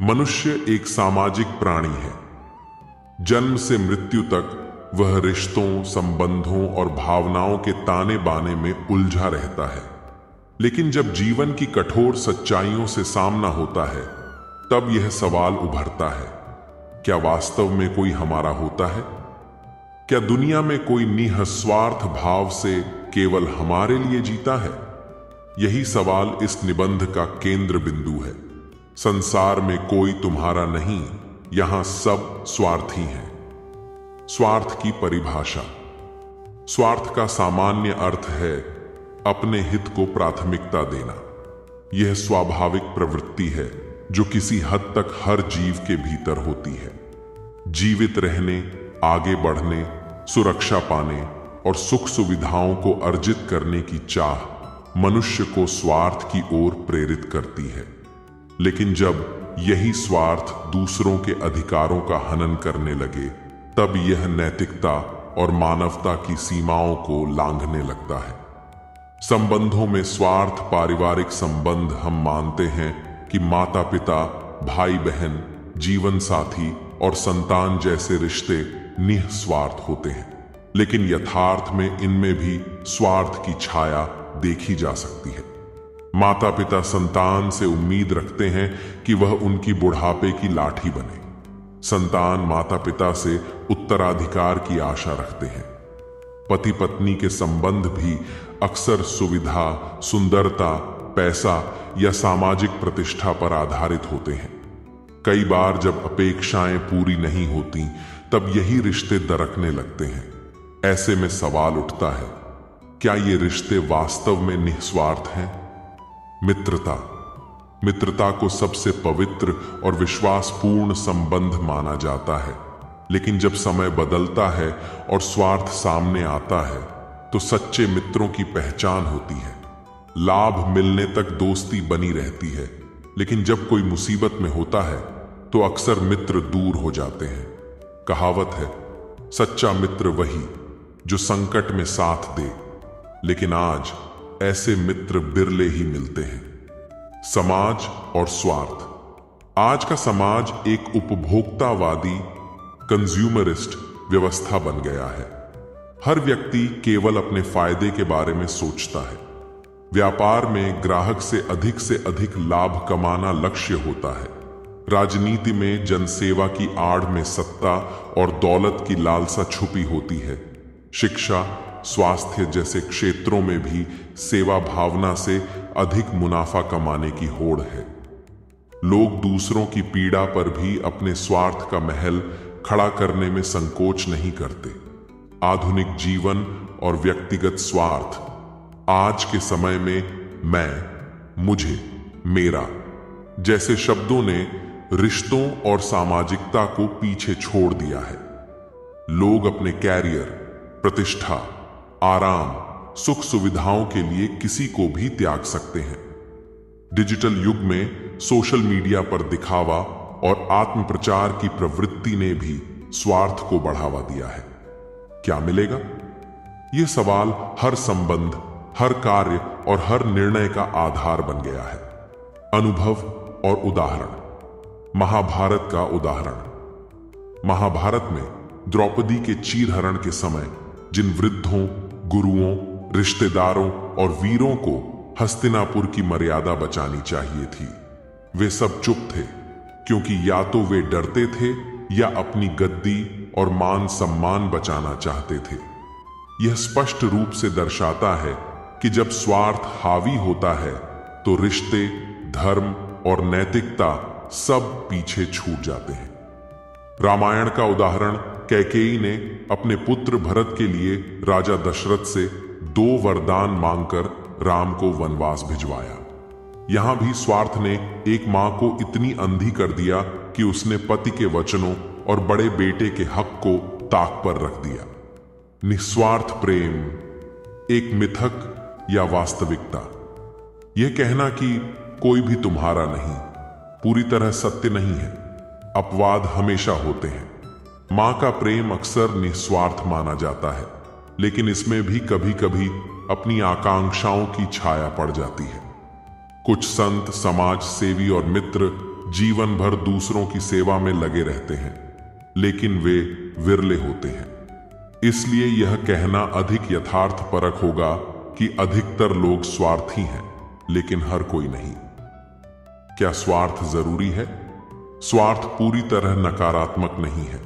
मनुष्य एक सामाजिक प्राणी है। जन्म से मृत्यु तक वह रिश्तों, संबंधों और भावनाओं के ताने बाने में उलझा रहता है। लेकिन जब जीवन की कठोर सच्चाइयों से सामना होता है, तब यह सवाल उभरता है, क्या वास्तव में कोई हमारा होता है? क्या दुनिया में कोई निस्वार्थ भाव से केवल हमारे लिए जीता है? यही सवाल इस निबंध का केंद्र बिंदु है। संसार में कोई तुम्हारा नहीं, यहां सब स्वार्थी हैं। स्वार्थ की परिभाषा। स्वार्थ का सामान्य अर्थ है अपने हित को प्राथमिकता देना। यह स्वाभाविक प्रवृत्ति है जो किसी हद तक हर जीव के भीतर होती है। जीवित रहने, आगे बढ़ने, सुरक्षा पाने और सुख सुविधाओं को अर्जित करने की चाह मनुष्य को स्वार्थ की ओर प्रेरित करती है। लेकिन जब यही स्वार्थ दूसरों के अधिकारों का हनन करने लगे, तब यह नैतिकता और मानवता की सीमाओं को लांघने लगता है। संबंधों में स्वार्थ। पारिवारिक संबंध हम मानते हैं कि माता पिता, भाई बहन, जीवन साथी और संतान जैसे रिश्ते निस्वार्थ होते हैं। लेकिन यथार्थ में इनमें भी स्वार्थ की छाया देखी जा सकती है। माता पिता संतान से उम्मीद रखते हैं कि वह उनकी बुढ़ापे की लाठी बने। संतान माता पिता से उत्तराधिकार की आशा रखते हैं। पति पत्नी के संबंध भी अक्सर सुविधा, सुंदरता, पैसा या सामाजिक प्रतिष्ठा पर आधारित होते हैं। कई बार जब अपेक्षाएं पूरी नहीं होती, तब यही रिश्ते दरकने लगते हैं। ऐसे में सवाल उठता है, क्या ये रिश्ते वास्तव में निस्वार्थ हैं? मित्रता। मित्रता को सबसे पवित्र और विश्वासपूर्ण संबंध माना जाता है। लेकिन जब समय बदलता है और स्वार्थ सामने आता है, तो सच्चे मित्रों की पहचान होती है। लाभ मिलने तक दोस्ती बनी रहती है, लेकिन जब कोई मुसीबत में होता है तो अक्सर मित्र दूर हो जाते हैं। कहावत है, सच्चा मित्र वही जो संकट में साथ दे। लेकिन आज ऐसे मित्र बिरले ही मिलते हैं। समाज और स्वार्थ। आज का समाज एक उपभोक्तावादी, कंज्यूमरिस्ट व्यवस्था बन गया है। हर व्यक्ति केवल अपने फायदे के बारे में सोचता है। व्यापार में ग्राहक से अधिक लाभ कमाना लक्ष्य होता है। राजनीति में जनसेवा की आड़ में सत्ता और दौलत की लालसा छुपी होती है। शिक्षा, स्वास्थ्य जैसे क्षेत्रों में भी सेवा भावना से अधिक मुनाफा कमाने की होड़ है। लोग दूसरों की पीड़ा पर भी अपने स्वार्थ का महल खड़ा करने में संकोच नहीं करते। आधुनिक जीवन और व्यक्तिगत स्वार्थ। आज के समय में मैं, मुझे, मेरा जैसे शब्दों ने रिश्तों और सामाजिकता को पीछे छोड़ दिया है। लोग अपने कैरियर, प्रतिष्ठा, आराम, सुख सुविधाओं के लिए किसी को भी त्याग सकते हैं। डिजिटल युग में सोशल मीडिया पर दिखावा और आत्मप्रचार की प्रवृत्ति ने भी स्वार्थ को बढ़ावा दिया है। क्या मिलेगा? यह सवाल हर संबंध, हर कार्य और हर निर्णय का आधार बन गया है। अनुभव और उदाहरण। महाभारत का उदाहरण। महाभारत में द्रौपदी के चीरहरण के समय जिन वृद्धों, गुरुओं, रिश्तेदारों और वीरों को हस्तिनापुर की मर्यादा बचानी चाहिए थी, वे सब चुप थे, क्योंकि या तो वे डरते थे या अपनी गद्दी और मान सम्मान बचाना चाहते थे। यह स्पष्ट रूप से दर्शाता है कि जब स्वार्थ हावी होता है, तो रिश्ते, धर्म और नैतिकता सब पीछे छूट जाते हैं। रामायण का उदाहरण। कैकेयी ने अपने पुत्र भरत के लिए राजा दशरथ से 2 वरदान मांगकर राम को वनवास भिजवाया। यहां भी स्वार्थ ने एक मां को इतनी अंधी कर दिया कि उसने पति के वचनों और बड़े बेटे के हक को ताक पर रख दिया। निस्वार्थ प्रेम एक मिथक या वास्तविकता? यह कहना कि कोई भी तुम्हारा नहीं पूरी तरह सत्य नहीं है। अपवाद हमेशा होते हैं। मां का प्रेम अक्सर निस्वार्थ माना जाता है, लेकिन इसमें भी कभी कभी अपनी आकांक्षाओं की छाया पड़ जाती है। कुछ संत, समाज सेवी और मित्र जीवन भर दूसरों की सेवा में लगे रहते हैं, लेकिन वे विरले होते हैं। इसलिए यह कहना अधिक यथार्थपरक होगा कि अधिकतर लोग स्वार्थी हैं, लेकिन हर कोई नहीं। क्या स्वार्थ जरूरी है? स्वार्थ पूरी तरह नकारात्मक नहीं है।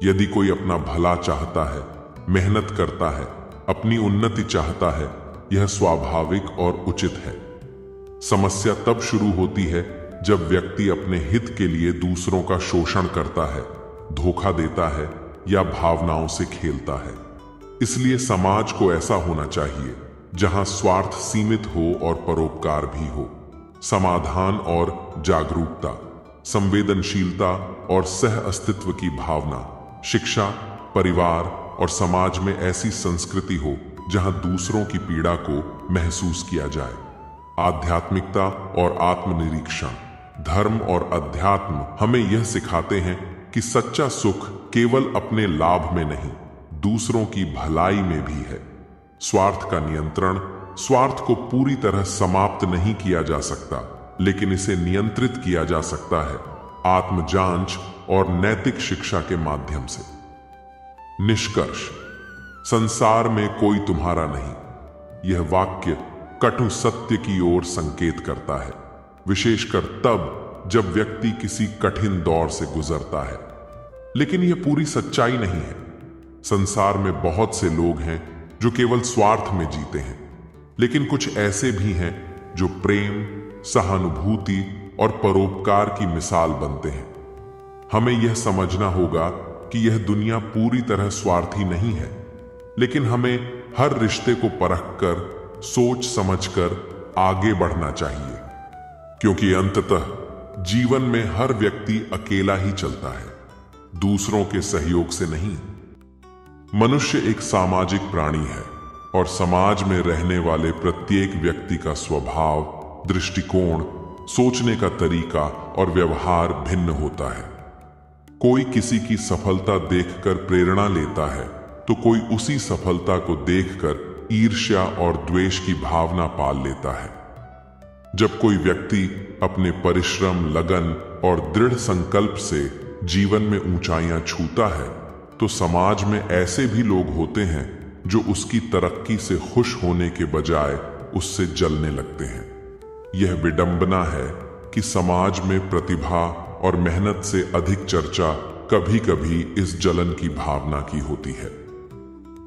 यदि कोई अपना भला चाहता है, मेहनत करता है, अपनी उन्नति चाहता है, यह स्वाभाविक और उचित है। समस्या तब शुरू होती है जब व्यक्ति अपने हित के लिए दूसरों का शोषण करता है, धोखा देता है या भावनाओं से खेलता है। इसलिए समाज को ऐसा होना चाहिए जहां स्वार्थ सीमित हो और परोपकार भी हो। समाधान और जागरूकता, संवेदनशीलता और सह अस्तित्व की भावना, शिक्षा, परिवार और समाज में ऐसी संस्कृति हो जहां दूसरों की पीड़ा को महसूस किया जाए। आध्यात्मिकता और आत्मनिरीक्षण, धर्म और अध्यात्म हमें यह सिखाते हैं कि सच्चा सुख केवल अपने लाभ में नहीं, दूसरों की भलाई में भी है। स्वार्थ का नियंत्रण, स्वार्थ को पूरी तरह समाप्त नहीं किया जा सकता, लेकिन इसे नियंत्रित किया जा सकता है आत्मजांच और नैतिक शिक्षा के माध्यम से। निष्कर्ष, संसार में कोई तुम्हारा नहीं। यह वाक्य कटु सत्य की ओर संकेत करता है, विशेषकर तब जब व्यक्ति किसी कठिन दौर से गुजरता है। लेकिन यह पूरी सच्चाई नहीं है। संसार में बहुत से लोग हैं जो केवल स्वार्थ में जीते हैं, लेकिन कुछ ऐसे भी हैं जो प्रेम, सहानुभूति और परोपकार की मिसाल बनते हैं। हमें यह समझना होगा कि यह दुनिया पूरी तरह स्वार्थी नहीं है, लेकिन हमें हर रिश्ते को परखकर, सोच समझकर आगे बढ़ना चाहिए, क्योंकि अंततः जीवन में हर व्यक्ति अकेला ही चलता है, दूसरों के सहयोग से नहीं। मनुष्य एक सामाजिक प्राणी है और समाज में रहने वाले प्रत्येक व्यक्ति का स्वभाव, दृष्टिकोण, सोचने का तरीका और व्यवहार भिन्न होता है। कोई किसी की सफलता देखकर प्रेरणा लेता है, तो कोई उसी सफलता को देखकर ईर्ष्या और द्वेष की भावना पाल लेता है। जब कोई व्यक्ति अपने परिश्रम, लगन और दृढ़ संकल्प से जीवन में ऊंचाइयां छूता है, तो समाज में ऐसे भी लोग होते हैं जो उसकी तरक्की से खुश होने के बजाय उससे जलने लगते हैं। यह विडंबना है कि समाज में प्रतिभा और मेहनत से अधिक चर्चा कभी कभी इस जलन की भावना की होती है।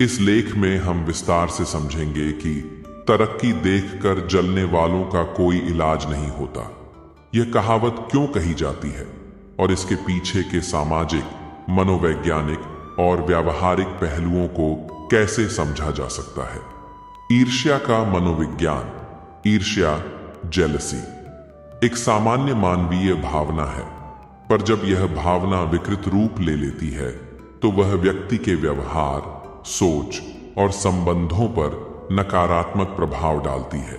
इस लेख में हम विस्तार से समझेंगे कि तरक्की देखकर जलने वालों का कोई इलाज नहीं होता, यह कहावत क्यों कही जाती है और इसके पीछे के सामाजिक, मनोवैज्ञानिक और व्यावहारिक पहलुओं को कैसे समझा जा सकता है। ईर्ष्या का मनोविज्ञान। ईर्ष्या, जेलसी, एक सामान्य मानवीय भावना है, पर जब यह भावना विकृत रूप ले लेती है तो वह व्यक्ति के व्यवहार, सोच और संबंधों पर नकारात्मक प्रभाव डालती है।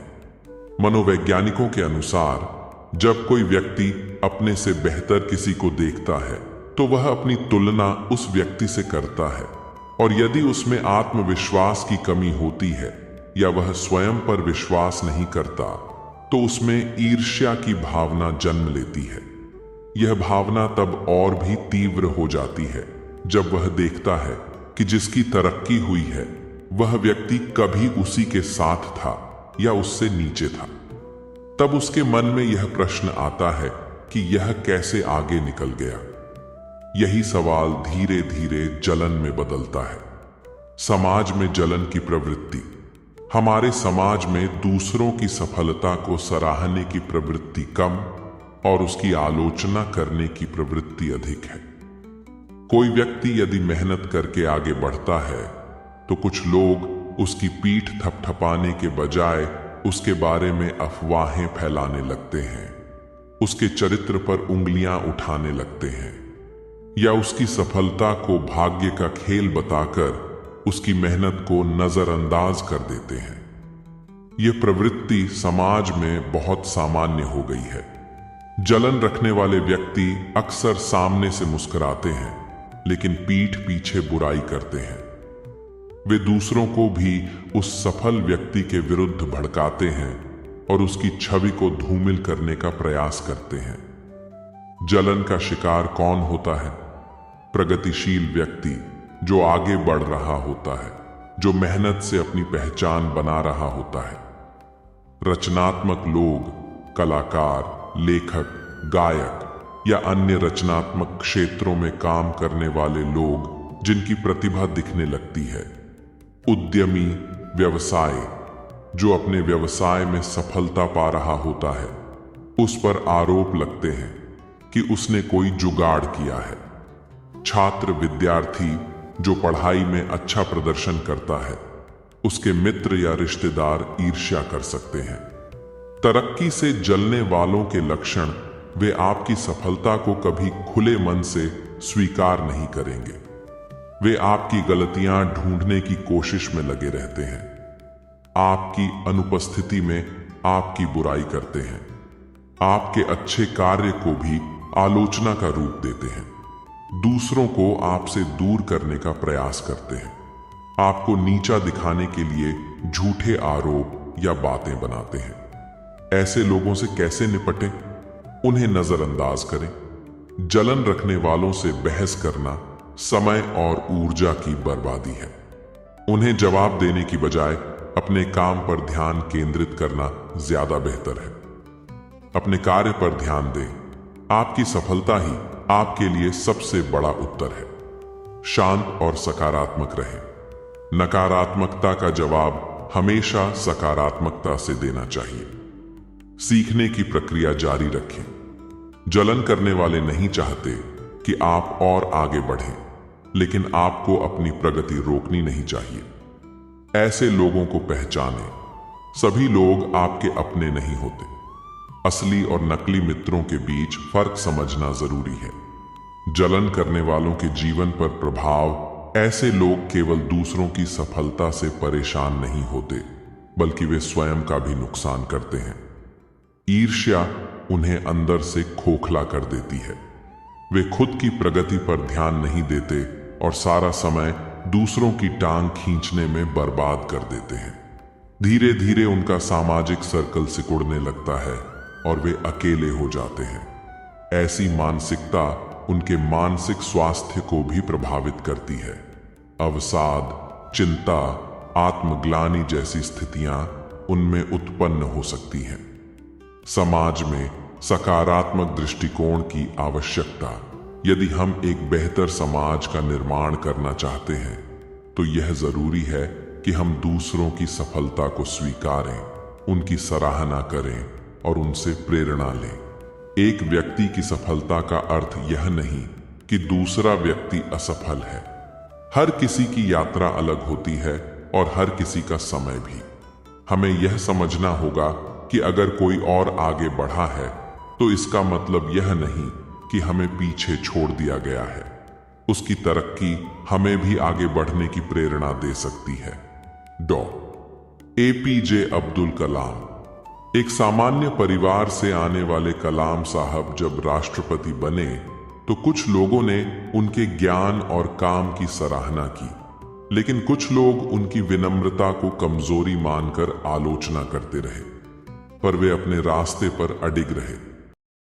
मनोवैज्ञानिकों के अनुसार जब कोई व्यक्ति अपने से बेहतर किसी को देखता है तो वह अपनी तुलना उस व्यक्ति से करता है, और यदि उसमें आत्मविश्वास की कमी होती है या वह स्वयं पर विश्वास नहीं करता तो उसमें ईर्ष्या की भावना जन्म लेती है। यह भावना तब और भी तीव्र हो जाती है जब वह देखता है कि जिसकी तरक्की हुई है वह व्यक्ति कभी उसी के साथ था या उससे नीचे था। तब उसके मन में यह प्रश्न आता है कि यह कैसे आगे निकल गया। यही सवाल धीरे धीरे जलन में बदलता है। समाज में जलन की प्रवृत्ति। हमारे समाज में दूसरों की सफलता को सराहने की प्रवृत्ति कम और उसकी आलोचना करने की प्रवृत्ति अधिक है। कोई व्यक्ति यदि मेहनत करके आगे बढ़ता है तो कुछ लोग उसकी पीठ थपथपाने के बजाय उसके बारे में अफवाहें फैलाने लगते हैं, उसके चरित्र पर उंगलियां उठाने लगते हैं या उसकी सफलता को भाग्य का खेल बताकर उसकी मेहनत को नजरअंदाज कर देते हैं। यह प्रवृत्ति समाज में बहुत सामान्य हो गई है। जलन रखने वाले व्यक्ति अक्सर सामने से मुस्कुराते हैं लेकिन पीठ पीछे बुराई करते हैं। वे दूसरों को भी उस सफल व्यक्ति के विरुद्ध भड़काते हैं और उसकी छवि को धूमिल करने का प्रयास करते हैं। जलन का शिकार कौन होता है? प्रगतिशील व्यक्ति जो आगे बढ़ रहा होता है, जो मेहनत से अपनी पहचान बना रहा होता है। रचनात्मक लोग, कलाकार, लेखक, गायक या अन्य रचनात्मक क्षेत्रों में काम करने वाले लोग जिनकी प्रतिभा दिखने लगती है। उद्यमी, व्यवसाय जो अपने व्यवसाय में सफलता पा रहा होता है, उस पर आरोप लगते हैं कि उसने कोई जुगाड़ किया है। छात्र, विद्यार्थी जो पढ़ाई में अच्छा प्रदर्शन करता है, उसके मित्र या रिश्तेदार ईर्ष्या कर सकते हैं। तरक्की से जलने वालों के लक्षण, वे आपकी सफलता को कभी खुले मन से स्वीकार नहीं करेंगे। वे आपकी गलतियां ढूंढने की कोशिश में लगे रहते हैं, आपकी अनुपस्थिति में आपकी बुराई करते हैं, आपके अच्छे कार्य को भी आलोचना का रूप देते हैं, दूसरों को आपसे दूर करने का प्रयास करते हैं, आपको नीचा दिखाने के लिए झूठे आरोप या बातें बनाते हैं। ऐसे लोगों से कैसे निपटें? उन्हें नजरअंदाज करें। जलन रखने वालों से बहस करना समय और ऊर्जा की बर्बादी है। उन्हें जवाब देने की बजाय अपने काम पर ध्यान केंद्रित करना ज्यादा बेहतर है। अपने कार्य पर ध्यान दें। आपकी सफलता ही आपके लिए सबसे बड़ा उत्तर है। शांत और सकारात्मक रहें। नकारात्मकता का जवाब हमेशा सकारात्मकता से देना चाहिए। सीखने की प्रक्रिया जारी रखें। जलन करने वाले नहीं चाहते कि आप और आगे बढ़ें, लेकिन आपको अपनी प्रगति रोकनी नहीं चाहिए। ऐसे लोगों को पहचानें। सभी लोग आपके अपने नहीं होते। असली और नकली मित्रों के बीच फर्क समझना जरूरी है। जलन करने वालों के जीवन पर प्रभाव, ऐसे लोग केवल दूसरों की सफलता से परेशान नहीं होते, बल्कि वे स्वयं का भी नुकसान करते हैं। ईर्ष्या उन्हें अंदर से खोखला कर देती है। वे खुद की प्रगति पर ध्यान नहीं देते और सारा समय दूसरों की टांग खींचने में बर्बाद कर देते हैं। धीरे धीरे उनका सामाजिक सर्कल सिकुड़ने लगता है और वे अकेले हो जाते हैं। ऐसी मानसिकता उनके मानसिक स्वास्थ्य को भी प्रभावित करती है। अवसाद, चिंता, आत्मग्लानि जैसी स्थितियां उनमें उत्पन्न हो सकती हैं। समाज में सकारात्मक दृष्टिकोण की आवश्यकता। यदि हम एक बेहतर समाज का निर्माण करना चाहते हैं, तो यह जरूरी है कि हम दूसरों की सफलता को स्वीकारें, उनकी सराहना करें और उनसे प्रेरणा लें। एक व्यक्ति की सफलता का अर्थ यह नहीं कि दूसरा व्यक्ति असफल है। हर किसी की यात्रा अलग होती है और हर किसी का समय भी। हमें यह समझना होगा कि अगर कोई और आगे बढ़ा है, तो इसका मतलब यह नहीं कि हमें पीछे छोड़ दिया गया है। उसकी तरक्की हमें भी आगे बढ़ने की प्रेरणा दे सकती है। APJ अब्दुल कलाम। एक सामान्य परिवार से आने वाले कलाम साहब जब राष्ट्रपति बने, तो कुछ लोगों ने उनके ज्ञान और काम की सराहना की, लेकिन कुछ लोग उनकी विनम्रता को कमजोरी मानकर आलोचना करते रहे। पर वे अपने रास्ते पर अडिग रहे।